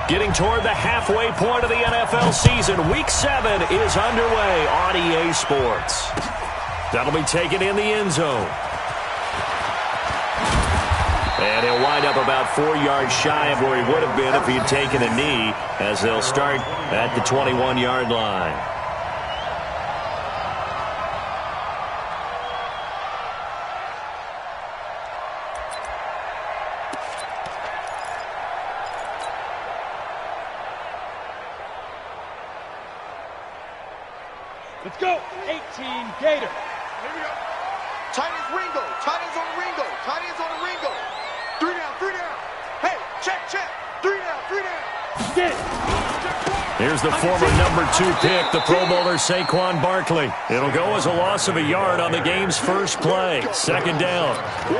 Getting toward the halfway point of the NFL season. Week 7 is underway on EA Sports. That'll be taken in the end zone. And he'll wind up about 4 yards shy of where he would have been if he had taken a knee, as they'll start at the 21-yard line. Let's go. 18 Gator. Here we go. Tight ends Ringo. Tight ends on Ringo. Tight ends on Ringo. 3 down, 3 down. Hey, check. 3 down, 3 down. Get it. Here's the former number 2 pick, the Pro Bowler Saquon Barkley. It'll go as a loss of a yard on the game's first play. Second down.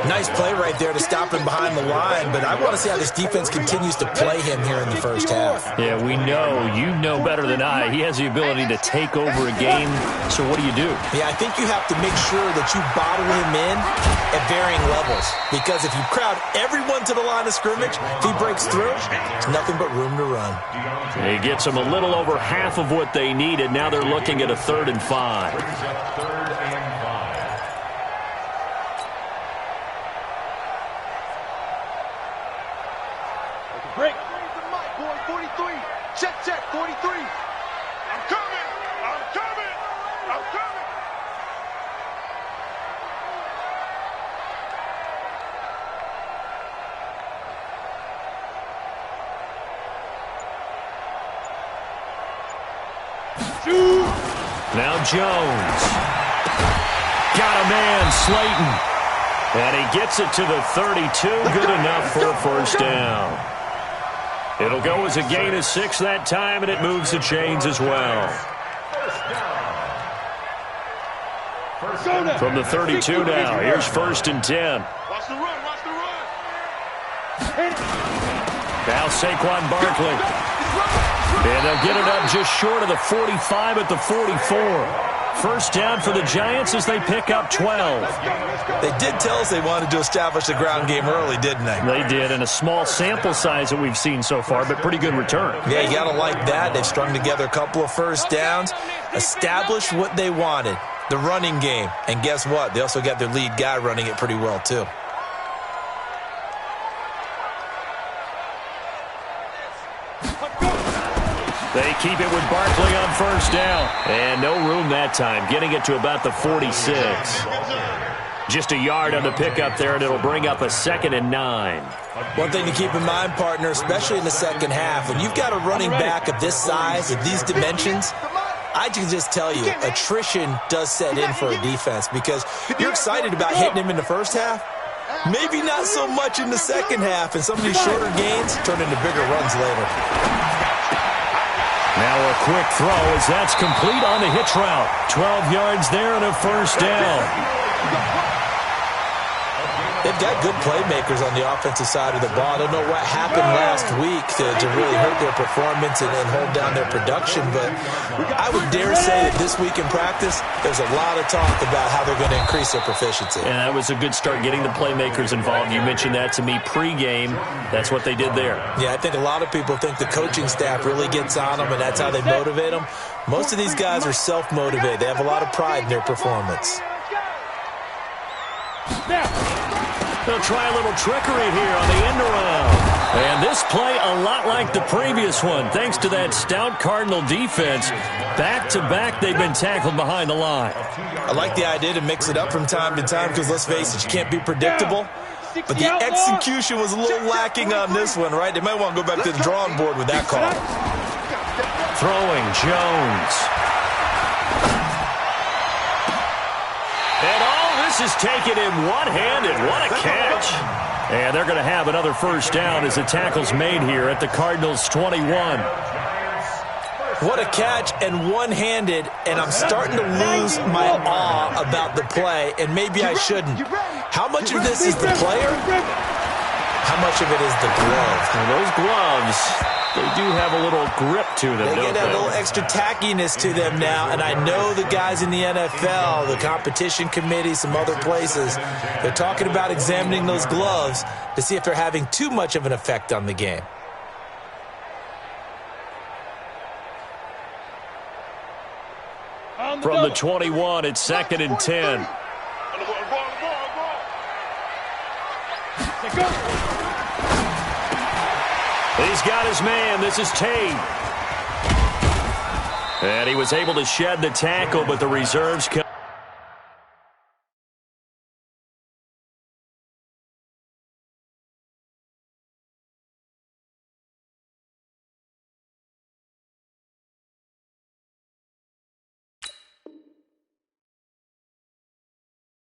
Nice play right there to stop him behind the line, but I want to see how this defense continues to play him here in the first half. Yeah, we know. You know better than I. He has the ability to take over a game. So what do? Yeah, I think you have to make sure that you bottle him in at varying levels, because if you crowd everyone to the line of scrimmage, if he breaks through, there's nothing but room to run. He gets them a little over half of what they needed. Now they're looking at a 3rd and 5. Break. Boy, 43. Check, 43. I'm coming. Now Jones. Got a man, Slayton. And he gets it to the 32. Good enough for a first down. It'll go as a gain of 6 that time, and it moves the chains as well. From the 32 now, here's 1st and 10. Watch the run. Now Saquon Barkley. And they'll get it up just short of the 45 at the 44. First down for the Giants as they pick up 12. They did tell us they wanted to establish the ground game early, didn't they? They did, and a small sample size that we've seen so far, but pretty good return. Yeah, you got to like that. They've strung together a couple of first downs, established what they wanted, the running game. And guess what? They also got their lead guy running it pretty well, too. They keep it with Barkley on first down. And no room that time, getting it to about the 46. Just a yard on the pickup there, and it'll bring up a 2nd and 9. One thing to keep in mind, partner, especially in the second half, when you've got a running back of this size, of these dimensions, I can just tell you, attrition does set in for a defense, because you're excited about hitting him in the first half, maybe not so much in the second half, and some of these shorter gains turn into bigger runs later. Now a quick throw as that's complete on the hitch route. 12 yards there and a first down. They've got good playmakers on the offensive side of the ball. I don't know what happened last week to really hurt their performance and hold down their production, but I would dare say that this week in practice, there's a lot of talk about how they're going to increase their proficiency. And that was a good start, getting the playmakers involved. You mentioned that to me pregame. That's what they did there. Yeah, I think a lot of people think the coaching staff really gets on them, and that's how they motivate them. Most of these guys are self-motivated. They have a lot of pride in their performance. They'll try a little trickery here on the end around. And this play a lot like the previous one, thanks to that stout Cardinal defense. Back-to-back, they've been tackled behind the line. I like the idea to mix it up from time to time because, let's face it, you can't be predictable. But the execution was a little lacking on this one, right? They might want to go back to the drawing board with that call. Throwing, Jones. And all this is taken in one-handed. What a catch. And they're going to have another first down as the tackle's made here at the Cardinals' 21. What a catch, and one-handed, and I'm starting to lose my awe about the play, and maybe I shouldn't. How much of this is the player? How much of it is the glove? And those gloves, they do have a little grip to them, They don't get that little extra tackiness to them now, and I know the guys in the NFL, the competition committee, some other places, they're talking about examining those gloves to see if they're having too much of an effect on the game. From the 21, it's 2nd and 10. He's got his man. This is Tate. And he was able to shed the tackle, but the reserves come.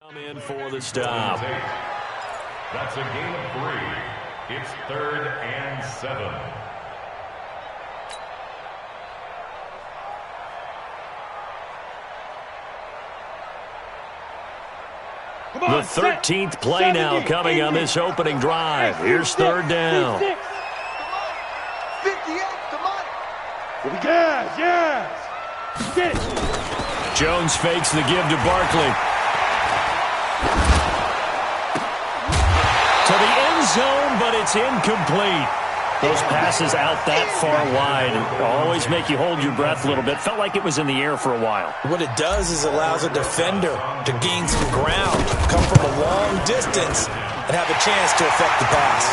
Come in for the stop. That's a gain of 3. It's 3rd and 7. The 13th play now coming on this opening drive. Here's 3rd down. 58, come on. Yes. Get it. Jones fakes the give to Barkley. To the end zone, but it's incomplete. Those passes out that far wide always make you hold your breath a little bit. Felt like it was in the air for a while. What it does is allows a defender to gain some ground, come from a long distance, and have a chance to affect the pass.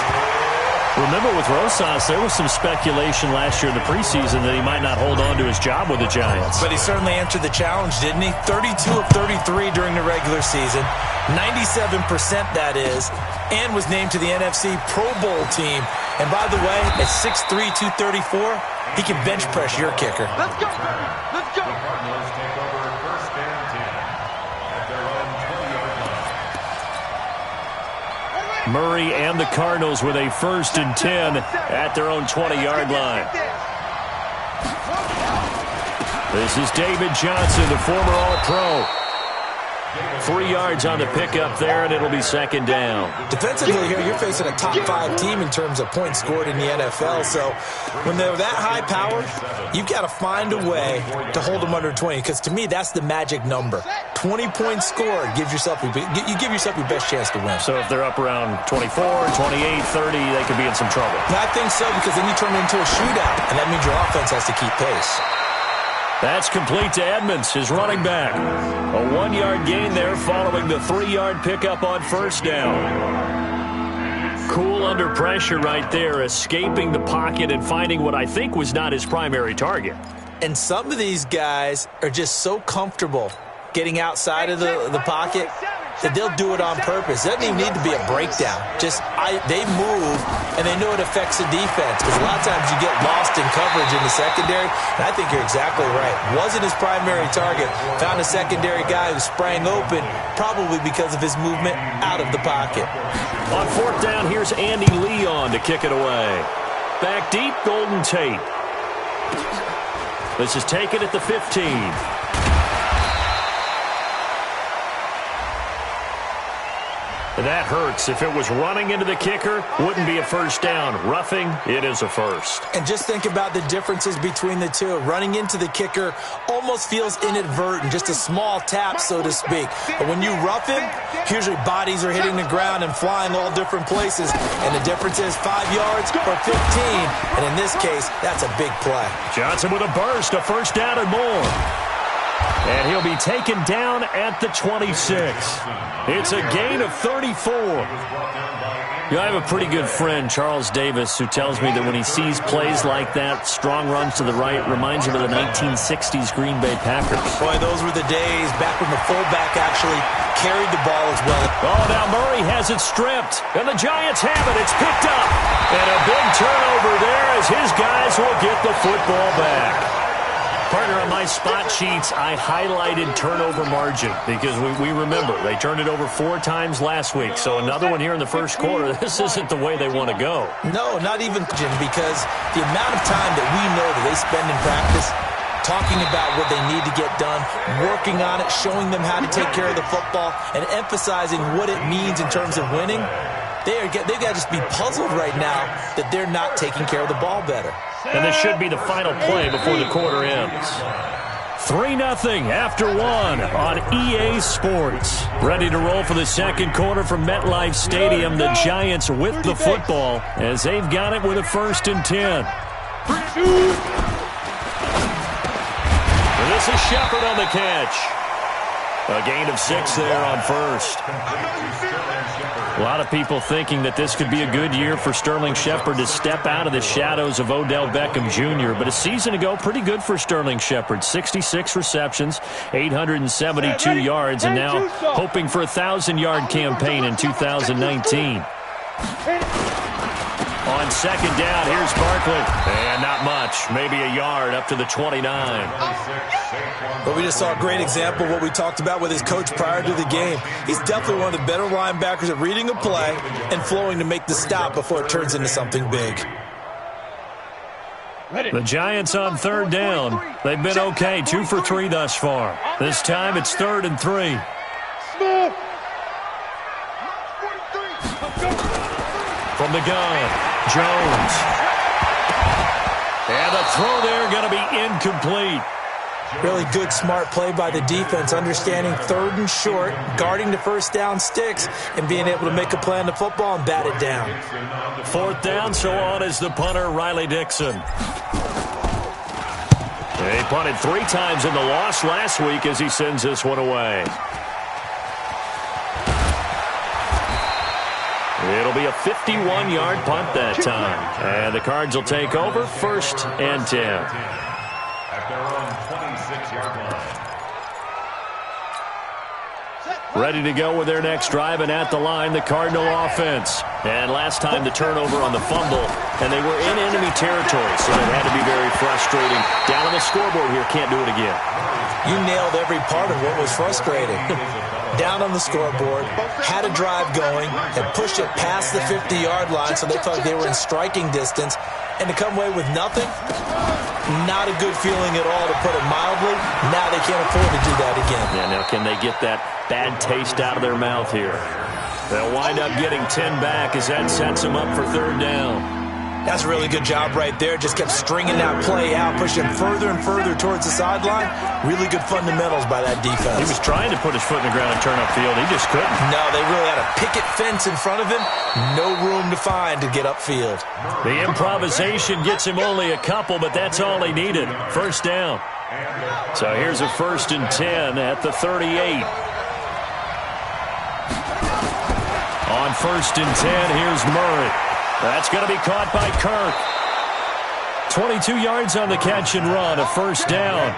Remember with Rosas, there was some speculation last year in the preseason that he might not hold on to his job with the Giants. But he certainly answered the challenge, didn't he? 32 of 33 during the regular season, 97% that is, and was named to the NFC Pro Bowl team. And by the way, at 6'3", 234, he can bench press your kicker. Let's go. Let's go. The Cardinals take over 1st and 10 at their own 20-yard line. Murray and the Cardinals with a 1st and 10 at their own 20-yard line. This is David Johnson, the former All-Pro. 3 yards on the pickup there, and it'll be 2nd down. Defensively here, you're facing a top 5 team in terms of points scored in the NFL. So when they're that high powered, you've got to find a way to hold them under 20. Because to me, that's the magic number. 20 points scored gives yourself you give yourself your best chance to win. So if they're up around 24, 28, 30, they could be in some trouble. I think so, because then you turn it into a shootout, and that means your offense has to keep pace. That's complete to Edmonds, his running back. A 1-yard gain there following the 3-yard pickup on 1st down. Cool under pressure right there, escaping the pocket and finding what I think was not his primary target. And some of these guys are just so comfortable getting outside of the pocket that they'll do it on purpose. It doesn't even need to be a breakdown. They move, and they know it affects the defense. Because a lot of times you get lost in coverage in the secondary, and I think you're exactly right. Wasn't his primary target. Found a secondary guy who sprang open, probably because of his movement out of the pocket. On 4th down, here's Andy Leon to kick it away. Back deep, Golden Tate. This is taken at the 15. That hurts. If it was running into the kicker, wouldn't be a 1st down. Roughing, it is a 1st. And just think about the differences between the two. Running into the kicker almost feels inadvertent, just a small tap, so to speak. But when you rough him, usually bodies are hitting the ground and flying all different places. And the difference is 5 yards or 15. And in this case, that's a big play. Johnson with a burst, a 1st down and more. And he'll be taken down at the 26. It's a gain of 34. I have a pretty good friend, Charles Davis, who tells me that when he sees plays like that, strong runs to the right, reminds him of the 1960s Green Bay Packers. Boy, those were the days back when the fullback actually carried the ball as well. Oh, now Murray has it stripped, and the Giants have it. It's picked up. And a big turnover there as his guys will get the football back. Partner, on my spot sheets, I highlighted turnover margin because we remember they turned it over 4 times last week. So another one here in the 1st quarter. This isn't the way they want to go. No, not even, Jim, because the amount of time that we know that they spend in practice talking about what they need to get done, working on it, showing them how to take care of the football, and emphasizing what it means in terms of winning, they've got to just be puzzled right now that they're not taking care of the ball better. And this should be the final play before the quarter ends. 3-0 after 1 on EA Sports. Ready to roll for the 2nd quarter from MetLife Stadium. The Giants with the football as they've got it with a 1st and 10. This is Shepard on the catch. A gain of 6 there on first. A lot of people thinking that this could be a good year for Sterling Shepard to step out of the shadows of Odell Beckham Jr. But a season ago, pretty good for Sterling Shepard. 66 receptions, 872 yards, and now hoping for a 1,000-yard campaign in 2019. On second down, here's Barkley. And not much. Maybe a yard up to the 29. But we just saw a great example of what we talked about with his coach prior to the game. He's definitely one of the better linebackers at reading a play and flowing to make the stop before it turns into something big. The Giants on third down. They've been okay, 2 for 3 thus far. This time it's 3rd and 3. From the gun, Jones. And the throw there going to be incomplete. Really good, smart play by the defense, understanding 3rd and short, guarding the first down sticks, and being able to make a play on the football and bat it down. 4th down, so on is the punter, Riley Dixon. He punted 3 times in the loss last week as he sends this one away. It'll be a 51-yard punt that time. And the Cards will take over, 1st and 10. At their own 26-yard line. Ready to go with their next drive, and at the line, the Cardinal offense. And last time, the turnover on the fumble, and they were in enemy territory, so that had to be very frustrating. Down on the scoreboard here, can't do it again. You nailed every part of what was frustrating. Down on the scoreboard, had a drive going, had pushed it past the 50-yard line, so they felt like they were in striking distance, and to come away with nothing, not a good feeling at all, to put it mildly. Now they can't afford to do that again. Yeah, now can they get that bad taste out of their mouth here? They'll wind up getting 10 back as that sets them up for 3rd down. That's a really good job right there. Just kept stringing that play out, pushing further and further towards the sideline. Really good fundamentals by that defense. He was trying to put his foot in the ground and turn upfield. He just couldn't. No, they really had a picket fence in front of him. No room to find to get upfield. The improvisation gets him only a couple, but that's all he needed. 1st down. So here's a 1st and 10 at the 38. On 1st and 10, here's Murray. That's going to be caught by Kirk. 22 yards on the catch and run, a 1st down.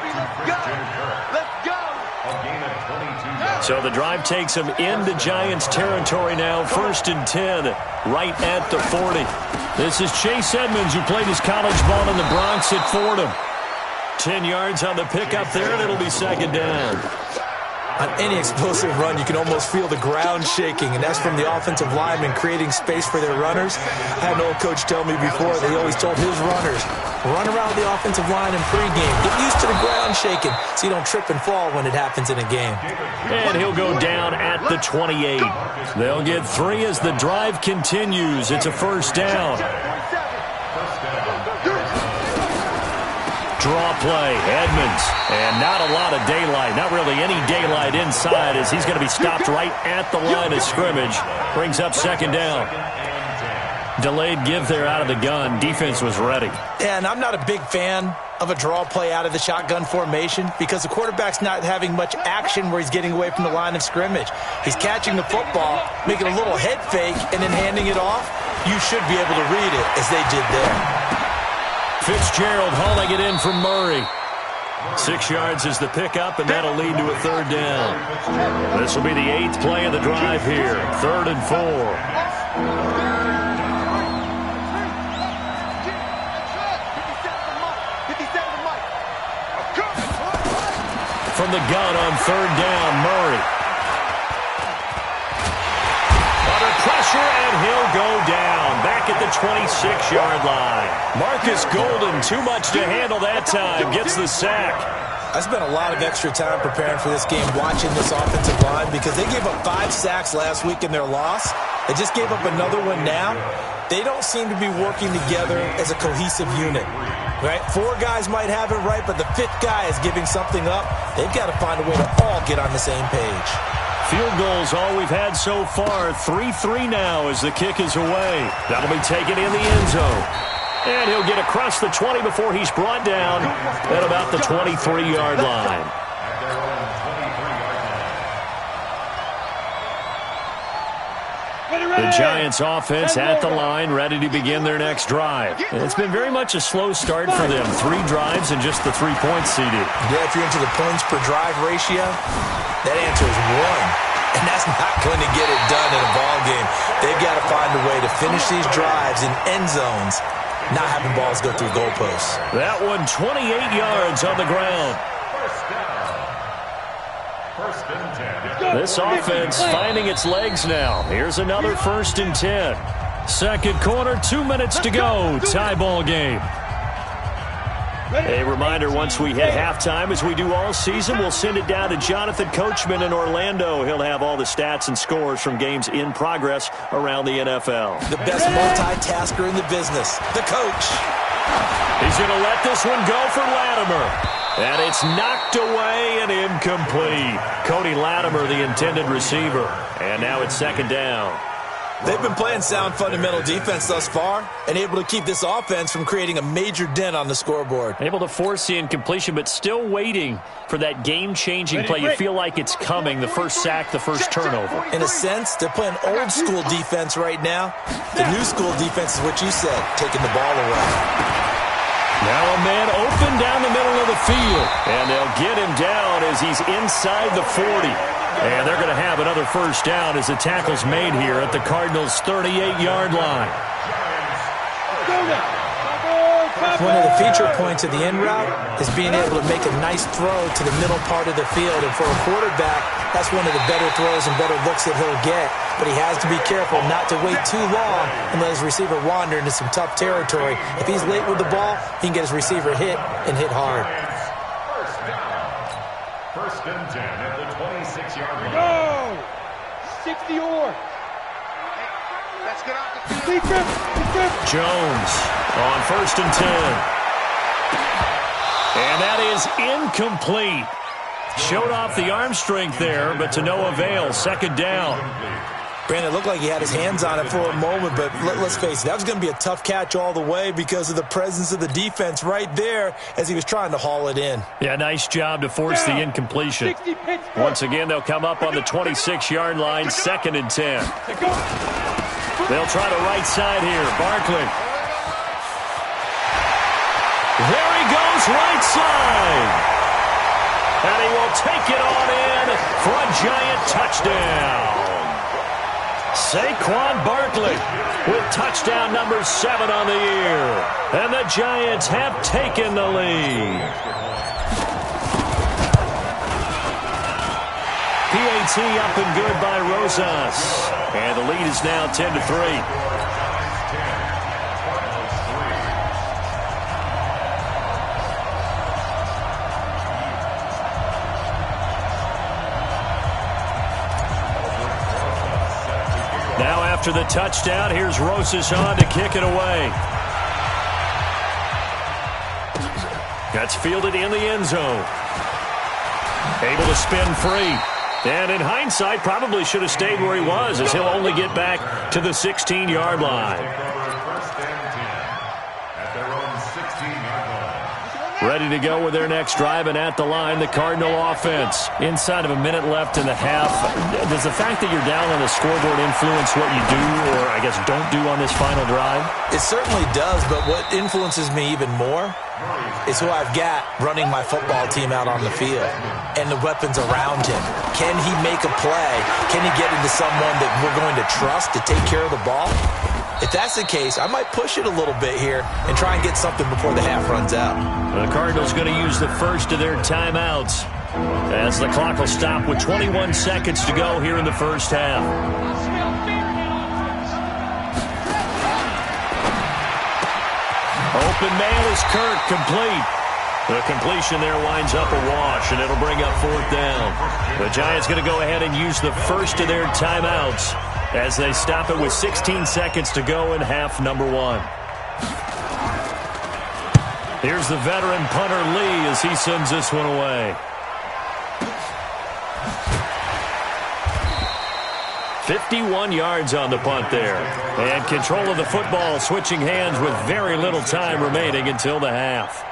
So the drive takes him into Giants territory now, 1st and 10, right at the 40. This is Chase Edmonds, who played his college ball in the Bronx at Fordham. 10 yards on the pickup there, and it'll be 2nd down. On any explosive run, you can almost feel the ground shaking, and that's from the offensive linemen creating space for their runners. I had an old coach tell me before, they always told his runners, run around the offensive line in pregame. Get used to the ground shaking so you don't trip and fall when it happens in a game. And he'll go down at the 28. They'll get 3 as the drive continues. It's a 1st down. Draw play, Edmonds, and not a lot of daylight, not really any daylight inside as he's going to be stopped right at the line of scrimmage. Brings up 2nd down. Delayed give there out of the gun. Defense was ready. And I'm not a big fan of a draw play out of the shotgun formation because the quarterback's not having much action where he's getting away from the line of scrimmage. He's catching the football, making a little head fake, and then handing it off. You should be able to read it as they did there. Fitzgerald hauling it in from Murray. 6 yards is the pickup, and that'll lead to a 3rd down. This will be the 8th play of the drive here. 3rd and 4. From the gun on 3rd down, Murray. Under pressure, and he'll go down. Back at the 26-yard line. Marcus Golden, too much to handle that time, gets the sack. I spent a lot of extra time preparing for this game, watching this offensive line, because they gave up 5 sacks last week in their loss. They just gave up another one now. They don't seem to be working together as a cohesive unit. Right? 4 guys might have it right, but the 5th guy is giving something up. They've got to find a way to all get on the same page. Field goals all we've had so far. 3-3 now as the kick is away. That'll be taken in the end zone. And he'll get across the 20 before he's brought down at about the 23-yard line. The Giants offense at the line, ready to begin their next drive. And it's been very much a slow start for them. 3 drives and just the 3 points, CD. Yeah, if you're into the points per drive ratio, that answer is 1. And that's not going to get it done in a ball game. They've got to find a way to finish these drives in end zones, not having balls go through goalposts. That one 28 yards on the ground. First and 10. This offense finding its legs now. Here's another 1st and 10. Second quarter, 2 minutes to go. Tie ball game. A reminder, once we hit halftime, as we do all season, we'll send it down to Jonathan Coachman in Orlando. He'll have all the stats and scores from games in progress around the NFL. The best multitasker in the business, the coach. He's going to let this one go for Latimer. And it's knocked away and incomplete. Cody Latimer, the intended receiver. And now it's 2nd down. They've been playing sound fundamental defense thus far and able to keep this offense from creating a major dent on the scoreboard. Able to force the incompletion, but still waiting for that game-changing play. You feel like it's coming, the first sack, the first turnover. In a sense, they're playing old-school defense right now. The new-school defense is what you said, taking the ball away. Now a man open down the middle of the field. And they'll get him down as he's inside the 40. And they're going to have another first down as the tackle's made here at the Cardinals' 38-yard line. One of the feature points of the end route is being able to make a nice throw to the middle part of the field. And for a quarterback, that's one of the better throws and better looks that he'll get. But he has to be careful not to wait too long and let his receiver wander into some tough territory. If he's late with the ball, he can get his receiver hit and hit hard. First and 10 at the 26-yard line. Go! 60 or. Let's get off the field. Jones on 1st and 10. And that is incomplete. Showed off the arm strength there, but to no avail. 2nd down. Brandon, it looked like he had his hands on it for a moment, but let's face it, that was going to be a tough catch all the way because of the presence of the defense right there as he was trying to haul it in. Yeah, nice job to force the incompletion. Once again, they'll come up on the 26-yard line, 2nd and 10. They'll try the right side here. Barkley. There he goes, right side. And he will take it on in for a Giant touchdown. Saquon Barkley with touchdown number 7 on the year. And the Giants have taken the lead. PAT up and good by Rosas. And the lead is now 10-3. Now after the touchdown, here's Rosas on to kick it away. That's fielded in the end zone. Able to spin free. And in hindsight, probably should have stayed where he was, as he'll only get back to the 16-yard line. Ready to go with their next drive, and at the line, the Cardinal offense. Inside of a minute left in the half, does the fact that you're down on the scoreboard influence what you do, or I guess don't do on this final drive? It certainly does, but what influences me even more is who I've got running my football team out on the field and the weapons around him. Can he make a play? Can he get into someone that we're going to trust to take care of the ball? If that's the case, I might push it a little bit here and try and get something before the half runs out. The Cardinals going to use the first of their timeouts as the clock will stop with 21 seconds to go here in the first half. Open man is Kirk, complete. The completion there winds up a wash, and it'll bring up 4th down. The Giants going to go ahead and use the first of their timeouts as they stop it with 16 seconds to go in half number 1. Here's the veteran punter Lee as he sends this one away. 51 yards on the punt there. And control of the football switching hands with very little time remaining until the half.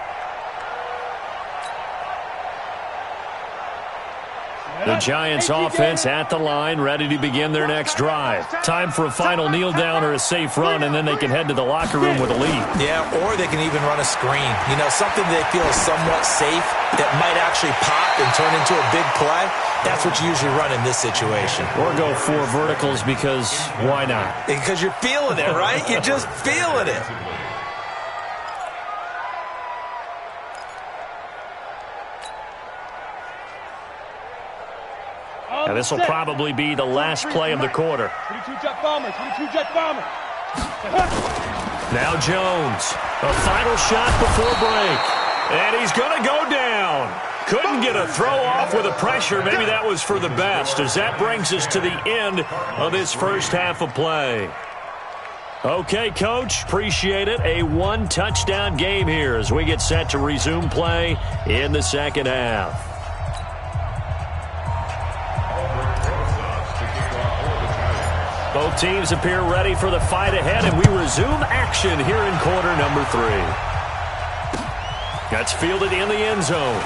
The Giants offense at the line, ready to begin their next drive. Time for a final kneel down or a safe run, and then they can head to the locker room with a lead. Yeah, or they can even run a screen. You know, something they feel is somewhat safe that might actually pop and turn into a big play. That's what you usually run in this situation. Or go 4 verticals because why not? Because you're feeling it, right? You're just feeling it. Now this will probably be the last play of the quarter. 22-jet bomber, 22-jet bomber. Now Jones, a final shot before break. And he's going to go down. Couldn't get a throw off with the pressure. Maybe that was for the best, as that brings us to the end of this first half of play. Okay, Coach, appreciate it. A 1-touchdown game here as we get set to resume play in the second half. Both teams appear ready for the fight ahead, and we resume action here in quarter number 3. That's fielded in the end zone.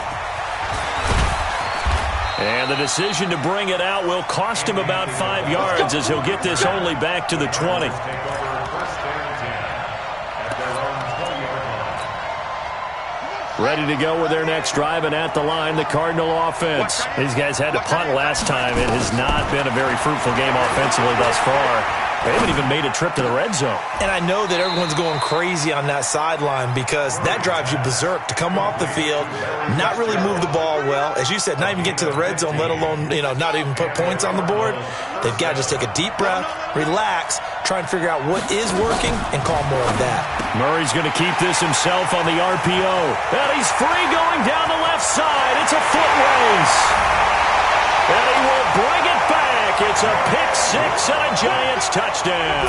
And the decision to bring it out will cost him about 5 yards as he'll get this only back to the 20. Ready to go with their next drive, and at the line, the Cardinal offense. These guys had to punt last time. It has not been a very fruitful game offensively thus far. They haven't even made a trip to the red zone. And I know that everyone's going crazy on that sideline because that drives you berserk to come off the field, not really move the ball well. As you said, not even get to the red zone, let alone, not even put points on the board. They've got to just take a deep breath, relax, try and figure out what is working, and call more of that. Murray's going to keep this himself on the RPO. And he's free going down the left side. It's a foot race. And he will bring it back. It's a pick 6 and a Giants touchdown.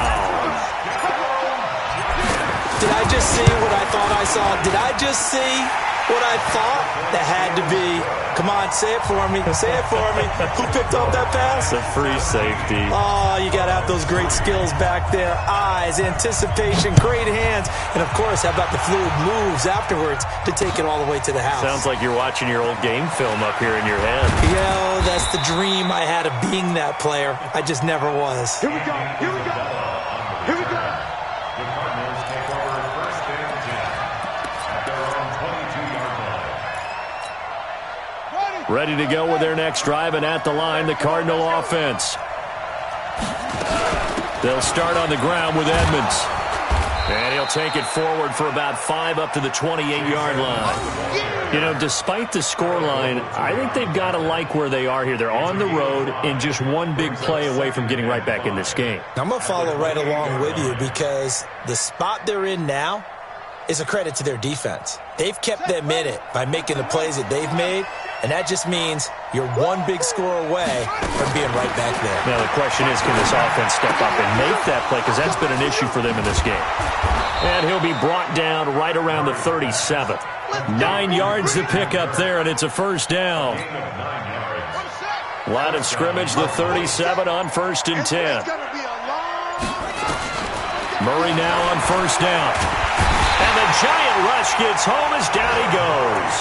Did I just see what I thought I saw? Did I just see what I thought? That had to be. Come on, say it for me. Say it for me. Who picked up that pass? It's a free safety. Oh, you got to have those great skills back there. Eyes, anticipation, great hands. And, of course, how about the fluid moves afterwards to take it all the way to the house? Sounds like you're watching your old game film up here in your head. That's the dream I had of being that player. I just never was. Here we go. Here we go. Here we go. The Cardinals take over first and 10 at their own 22-yard line. Ready to go with their next drive, and at the line, the Cardinal offense. They'll start on the ground with Edmonds. And he'll take it forward for about 5 up to the 28-yard line. Despite the scoreline, I think they've got to like where they are here. They're on the road and just one big play away from getting right back in this game. I'm going to follow right along with you because the spot they're in now is a credit to their defense. They've kept them in it by making the plays that they've made, and that just means you're one big score away from being right back there. Now, the question is, can this offense step up and make that play? Because that's been an issue for them in this game. And he'll be brought down right around the 37. 9 yards to pick up there, and it's a first down. Line of scrimmage, the 37 on 1st and 10. Murray now on first down. And the giant rush gets home as down he goes.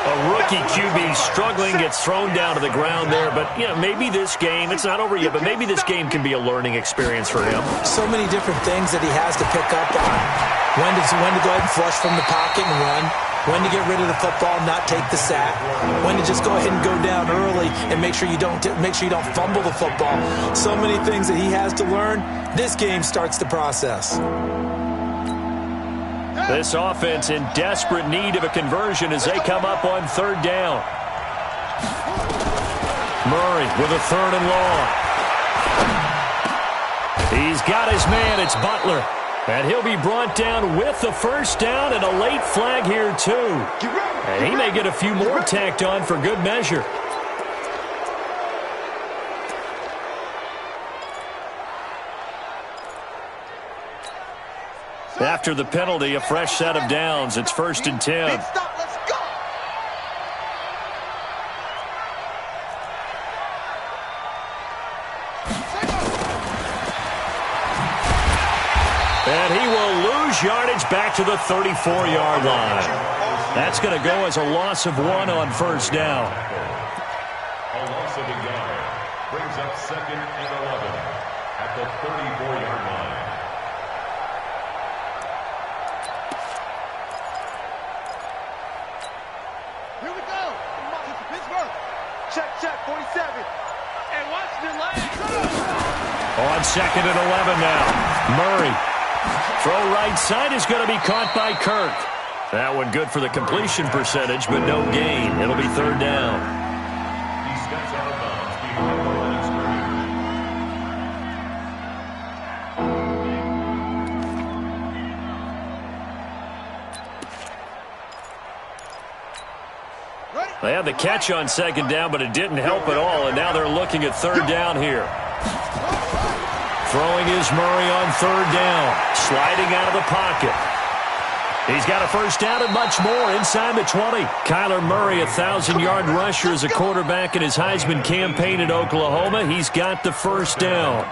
A rookie QB struggling, gets thrown down to the ground there. But, maybe this game, it's not over yet, but maybe this game can be a learning experience for him. So many different things that he has to pick up on. When to go ahead and flush from the pocket and run. When to get rid of the football, not take the sack. When to just go ahead and go down early and make sure you don't fumble the football. So many things that he has to learn. This game starts the process. This offense in desperate need of a conversion as they come up on 3rd down. Murray with a 3rd and long. He's got his man. It's Butler. And he'll be brought down with the first down and a late flag here, too. And he may get a few more tacked on for good measure. After the penalty, a fresh set of downs. It's 1st and 10. And he will lose yardage back to the 34-yard line. That's going to go as a loss of 1 on first down. A loss of a yard brings up 2nd and 11 at the 34-yard line. Here we go. Pittsburgh. Check, 47. And Washington lands. On 2nd and 11 now. Murray. Throw right side is going to be caught by Kirk. That one good for the completion percentage, but no gain. It'll be 3rd down. He steps out of bounds behind the line of scrimmage. They had the catch on 2nd down, but it didn't help at all, and now they're looking at 3rd down here. Throwing is Murray on 3rd down. Sliding out of the pocket. He's got a first down and much more inside the 20. Kyler Murray, 1,000-yard rusher as a quarterback in his Heisman campaign at Oklahoma. He's got the first down.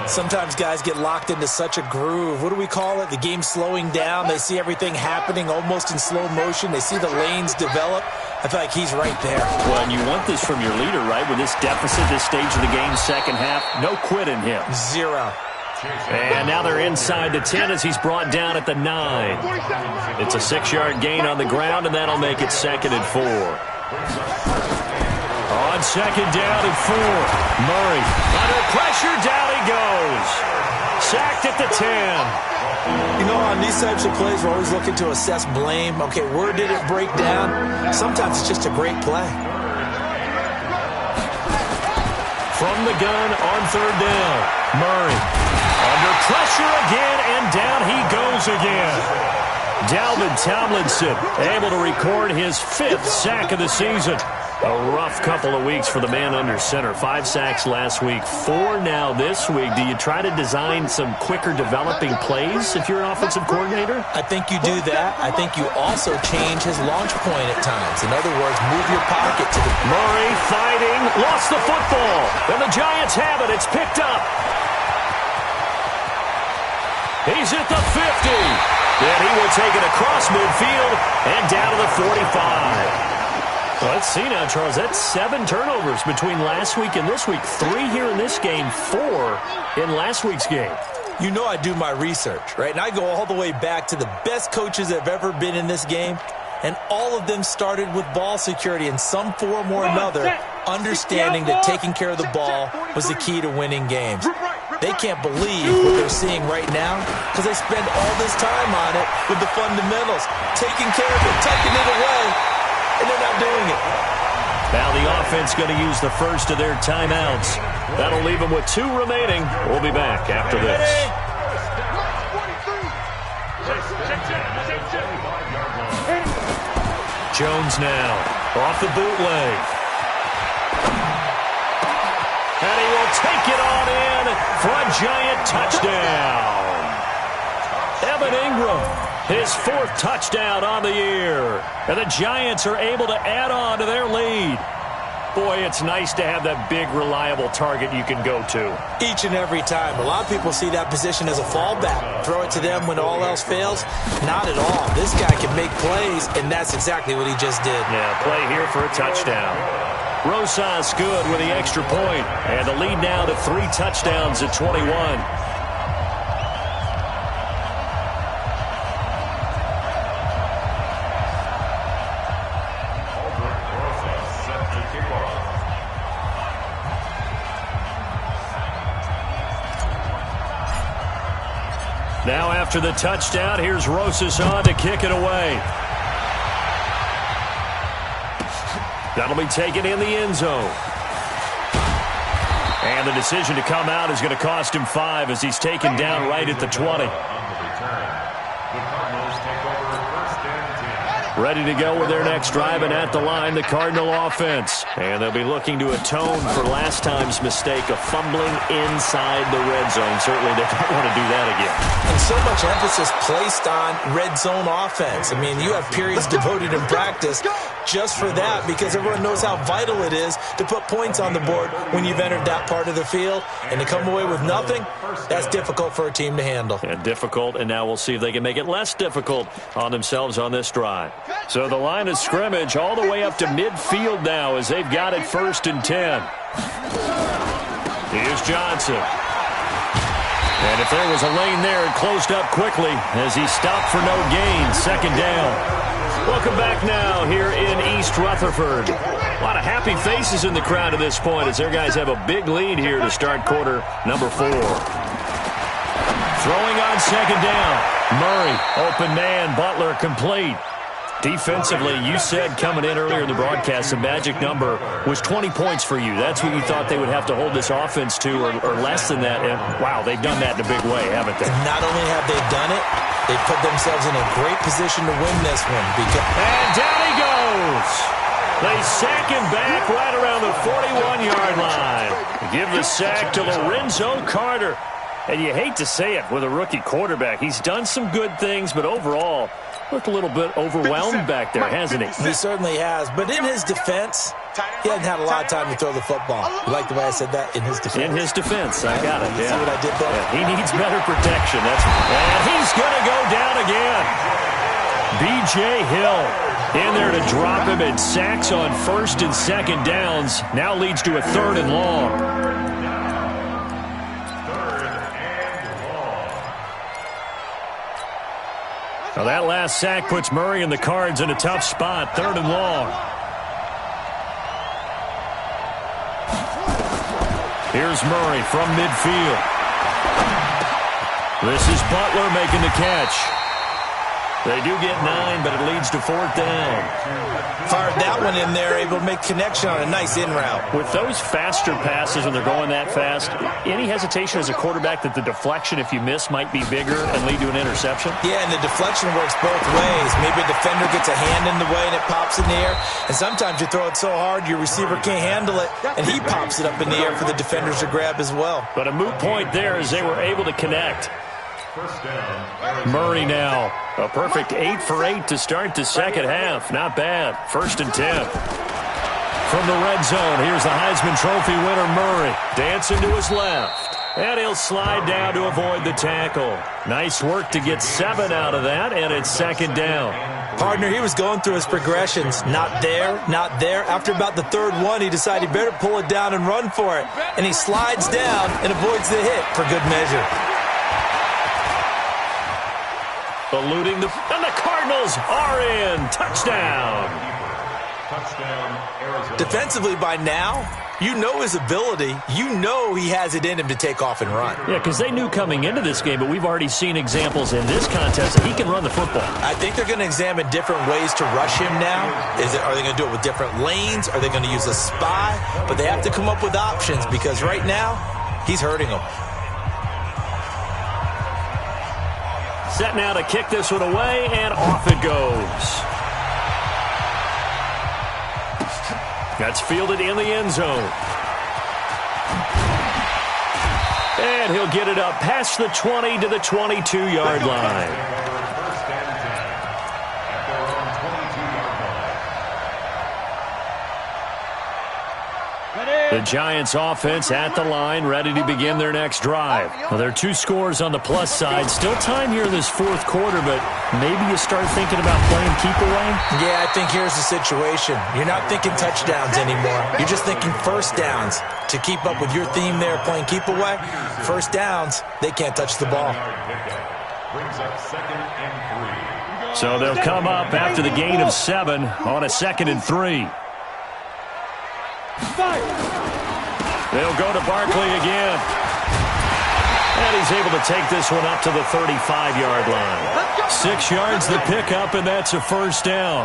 Sometimes guys get locked into such a groove. What do we call it? The game slowing down. They see everything happening almost in slow motion. They see the lanes develop. I feel like he's right there. Well, and you want this from your leader, right? With this deficit, this stage of the game, second half, no quit in him. 0. And now they're inside the 10 as he's brought down at the 9. It's a 6-yard gain on the ground, and that'll make it 2nd and 4. On 2nd down and 4. Murray under pressure, down he goes. Sacked at the 10. You know, on these types of plays, we're always looking to assess blame. Okay, where did it break down? Sometimes it's just a great play. From the gun on 3rd down. Murray under pressure again, and down he goes again. Dalvin Tomlinson able to record his 5th sack of the season. A rough couple of weeks for the man under center. 5 sacks last week, 4 now this week. Do you try to design some quicker developing plays if you're an offensive coordinator? I think you do that. I think you also change his launch point at times. In other words, move your pocket to the... Murray fighting, lost the football. And the Giants have it. It's picked up. He's at the 50. And he will take it across midfield and down to the 45. Let's see now, Charles. That's 7 turnovers between last week and this week. 3 here in this game, 4 in last week's game. You know I do my research, right? And I go all the way back to the best coaches that have ever been in this game. And all of them started with ball security in some form or another, understanding that taking care of the ball was the key to winning games. They can't believe what they're seeing right now because they spend all this time on it with the fundamentals, taking care of it, tucking it away, and they're not doing it. Now the offense going to use the first of their timeouts. That'll leave them with 2 remaining. We'll be back after this. Jones now off the bootleg. And he will take it on in for a Giant touchdown. Evan Ingram, his 4th touchdown on the year. And the Giants are able to add on to their lead. Boy, it's nice to have that big, reliable target you can go to. Each and every time. A lot of people see that position as a fallback. Throw it to them when all else fails. Not at all. This guy can make plays, and that's exactly what he just did. Yeah, play here for a touchdown. Rosas good with the extra point. And the lead now to 3 touchdowns at 21. Now after the touchdown, here's Rosas on to kick it away. That'll be taken in the end zone. And the decision to come out is going to cost him 5 as he's taken down right at the 20. ready to go with their next drive, and at the line, the Cardinal offense. And they'll be looking to atone for last time's mistake of fumbling inside the red zone. Certainly they don't want to do that again. And so much emphasis placed on red zone offense. I mean, you have periods devoted in practice just for that, because everyone knows how vital it is to put points on the board when you've entered that part of the field. And to come away with nothing, that's difficult for a team to handle. And difficult, and now we'll see if they can make it less difficult on themselves on this drive. So the line of scrimmage all the way up to midfield now as they've got it 1st and 10. Here's Johnson. And if there was a lane there, it closed up quickly as he stopped for no gain. 2nd down. Welcome back now here in East Rutherford. A lot of happy faces in the crowd at this point as their guys have a big lead here to start quarter number 4. Throwing on 2nd down. Murray, open man, Butler complete. Defensively, you said coming in earlier in the broadcast, the magic number was 20 points for you. That's what you thought they would have to hold this offense to, or less than that. And, wow, they've done that in a big way, haven't they? And not only have they done it, they put themselves in a great position to win this one. And down he goes. They sack him back right around the 41-yard line. Give the sack to Lorenzo Carter. And you hate to say it with a rookie quarterback. He's done some good things, but overall, looked a little bit overwhelmed back there, hasn't he? He certainly has. But in his defense, he hasn't had a lot of time to throw the football. You like the way I said that? In his defense. In his defense. I got it. You see what I did there? Yeah, he needs better protection. And he's going to go down again. B.J. Hill in there to drop him, and sacks on 1st and 2nd downs. Now leads to a 3rd and long. Now that last sack puts Murray and the Cards in a tough spot. 3rd and long. Here's Murray from midfield. This is Butler making the catch. They do get 9, but it leads to 4th down. Fired that one in there, able to make connection on a nice in route. With those faster passes, when they're going that fast, any hesitation as a quarterback that the deflection, if you miss, might be bigger and lead to an interception? Yeah, and the deflection works both ways. Maybe a defender gets a hand in the way and it pops in the air. And sometimes you throw it so hard your receiver can't handle it, and he pops it up in the air for the defenders to grab as well. But a moot point there as they were able to connect. Murray now, a perfect 8 for 8 to start the 2nd half. Not bad. 1st and 10. From the red zone, here's the Heisman Trophy winner, Murray. Dancing to his left. And he'll slide down to avoid the tackle. Nice work to get 7 out of that, and it's 2nd down. Partner, he was going through his progressions. Not there, not there. After about the 3rd one, he decided he better pull it down and run for it. And he slides down and avoids the hit for good measure. Eluding and the Cardinals are in. Touchdown. Defensively by now, you know his ability. You know he has it in him to take off and run. Yeah, because they knew coming into this game, but we've already seen examples in this contest that he can run the football. I think they're going to examine different ways to rush him now. Are they going to do it with different lanes? Are they going to use a spy? But they have to come up with options, because right now, he's hurting them. Set now to kick this one away, and off it goes. That's fielded in the end zone. And he'll get it up past the 20 to the 22-yard line. The Giants offense at the line, ready to begin their next drive. Well, there are 2 scores on the plus side. Still time here in this 4th quarter, but maybe you start thinking about playing keep away? Yeah, I think here's the situation. You're not thinking touchdowns anymore. You're just thinking 1st downs. To keep up with your theme there, playing keep away, 1st downs, they can't touch the ball. So they'll come up after the gain of 7 on a 2nd and 3. They'll go to Barkley again. And he's able to take this one up to the 35-yard line. 6 yards the pickup, and that's a 1st down.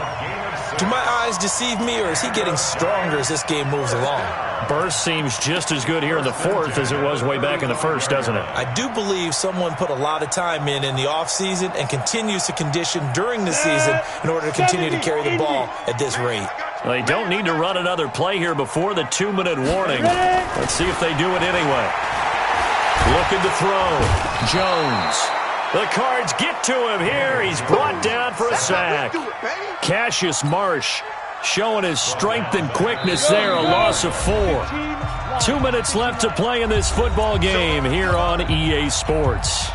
Do my eyes deceive me, or is he getting stronger as this game moves along? Burst seems just as good here in the fourth as it was way back in the first, doesn't it? I do believe someone put a lot of time in the offseason and continues to condition during the season in order to continue to carry the ball at this rate. They don't need to run another play here before the 2-minute warning. Let's see if they do it anyway. Looking to throw. Jones. The Cards get to him here. He's brought down for a sack. Cassius Marsh showing his strength and quickness there, a loss of 4. 2 minutes left to play in this football game here on EA Sports.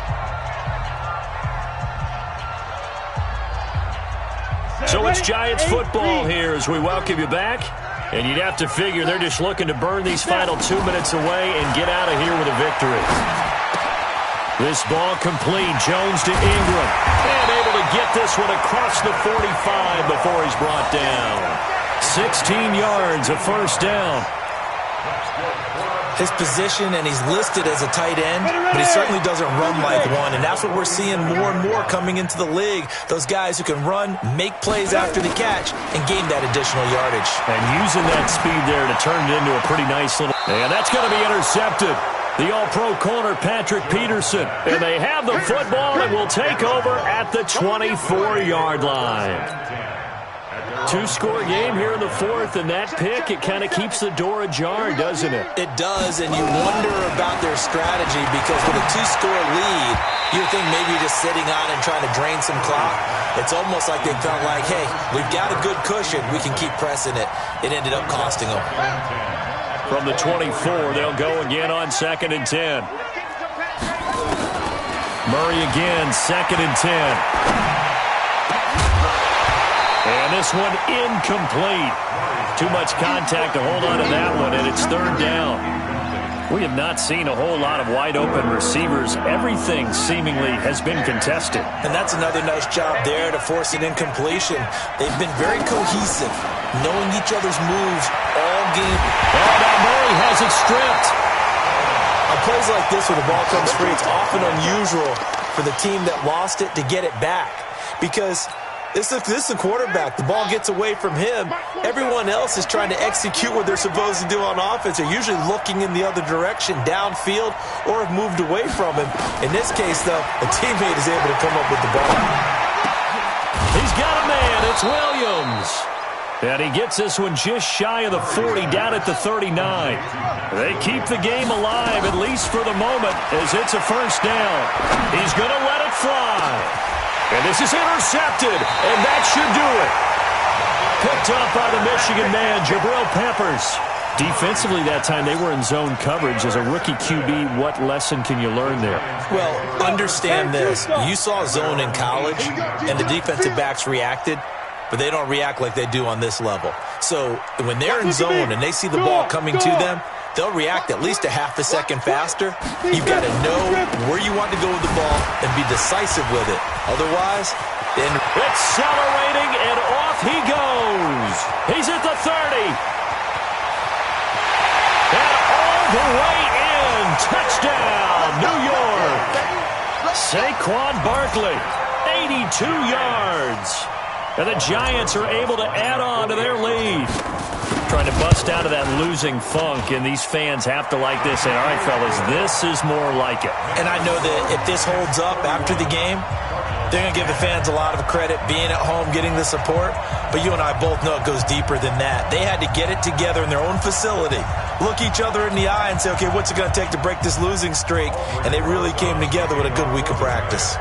So it's Giants football here as we welcome you back. And you'd have to figure they're just looking to burn these final 2 minutes away and get out of here with a victory. This ball complete. Jones to Ingram. And able to get this one across the 45 before he's brought down. 16 yards, a first down. His position, and he's listed as a tight end, but he certainly doesn't run like one, and that's what we're seeing more and more coming into the league. Those guys who can run, make plays after the catch, and gain that additional yardage. And using that speed there to turn it into a pretty nice little... And that's going to be intercepted. The all-pro corner, Patrick Peterson. And they have the football and will take over at the 24-yard line. 2-score game here in the fourth, and that pick, it kind of keeps the door ajar, doesn't it? It does, and you wonder about their strategy because with a 2-score lead, you think maybe you're just sitting on and trying to drain some clock. It's almost like they felt like, hey, we've got a good cushion. We can keep pressing it. It ended up costing them. From the 24, they'll go again on 2nd and 10. Murray again, 2nd and 10. And this one incomplete. Too much contact to hold on to that one, and it's 3rd down. We have not seen a whole lot of wide-open receivers. Everything seemingly has been contested. And that's another nice job there to force an incompletion. They've been very cohesive, knowing each other's moves all game. Oh, now Murray has it stripped. On plays like this where the ball comes free, it's often unusual for the team that lost it to get it back because this is the quarterback. The ball gets away from him. Everyone else is trying to execute what they're supposed to do on offense. They're usually looking in the other direction, downfield, or have moved away from him. In this case, though, a teammate is able to come up with the ball. He's got a man. It's Williams. And he gets this one just shy of the 40, down at the 39. They keep the game alive, at least for the moment, as it's a first down. He's going to let it fly. And this is intercepted, and that should do it. Picked up by the Michigan man, Jabril Peppers. Defensively that time, they were in zone coverage. As a rookie QB, what lesson can you learn there? Well, understand this. You saw zone in college, and the defensive backs reacted, but they don't react like they do on this level. So when they're in zone and they see the ball coming to them, they'll react at least a half a second faster. You've got to know where you want to go with the ball and be decisive with it. Otherwise, then accelerating, and off he goes. He's at the 30. And all the way in. Touchdown, New York. Saquon Barkley, 82 yards. And the Giants are able to add on to their lead. Trying to bust out of that losing funk, and these fans have to like this. And all right, fellas, this is more like it. And I know that if this holds up after the game, they're going to give the fans a lot of credit being at home, getting the support. But you and I both know it goes deeper than that. They had to get it together in their own facility, look each other in the eye and say, okay, what's it going to take to break this losing streak? And they really came together with a good week of practice.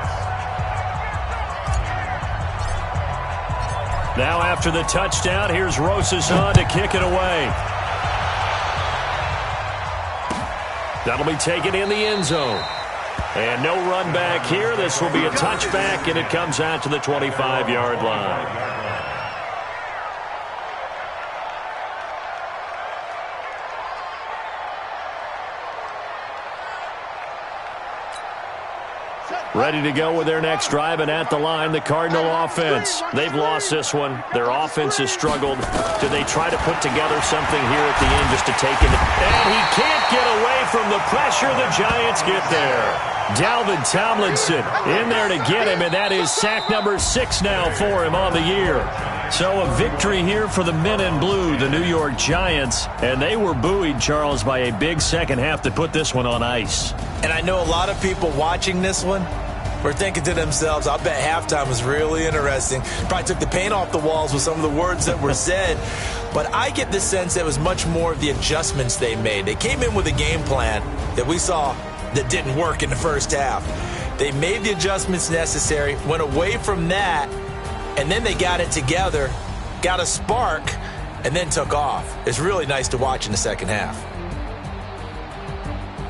Now after the touchdown, here's Rosas to kick it away. That'll be taken in the end zone. And no run back here. This will be a touchback, and it comes out to the 25-yard line. Ready to go with their next drive, and at the line, the Cardinal offense. They've lost this one. Their offense has struggled. Do they try to put together something here at the end just to take it? And he can't get away from the pressure. The Giants get there. Dalvin Tomlinson in there to get him, and that is sack number 6 now for him on the year. So a victory here for the men in blue, the New York Giants, and they were buoyed, Charles, by a big second half to put this one on ice. And I know a lot of people watching this one were thinking to themselves, I'll bet halftime was really interesting. Probably took the paint off the walls with some of the words that were said. But I get the sense that it was much more of the adjustments they made. They came in with a game plan that we saw that didn't work in the first half. They made the adjustments necessary, went away from that, and then they got it together, got a spark, and then took off. It's really nice to watch in the second half.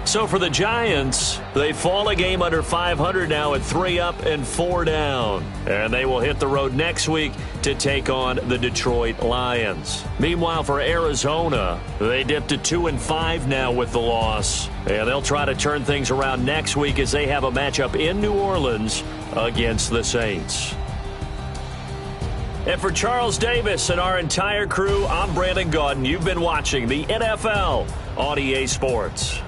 So for the Giants, they fall a game under 500 now at 3 up and 4 down. And they will hit the road next week to take on the Detroit Lions. Meanwhile, for Arizona, they dipped to 2-5 now with the loss. And they'll try to turn things around next week as they have a matchup in New Orleans against the Saints. And for Charles Davis and our entire crew, I'm Brandon Gaudin. You've been watching the NFL on EA Sports.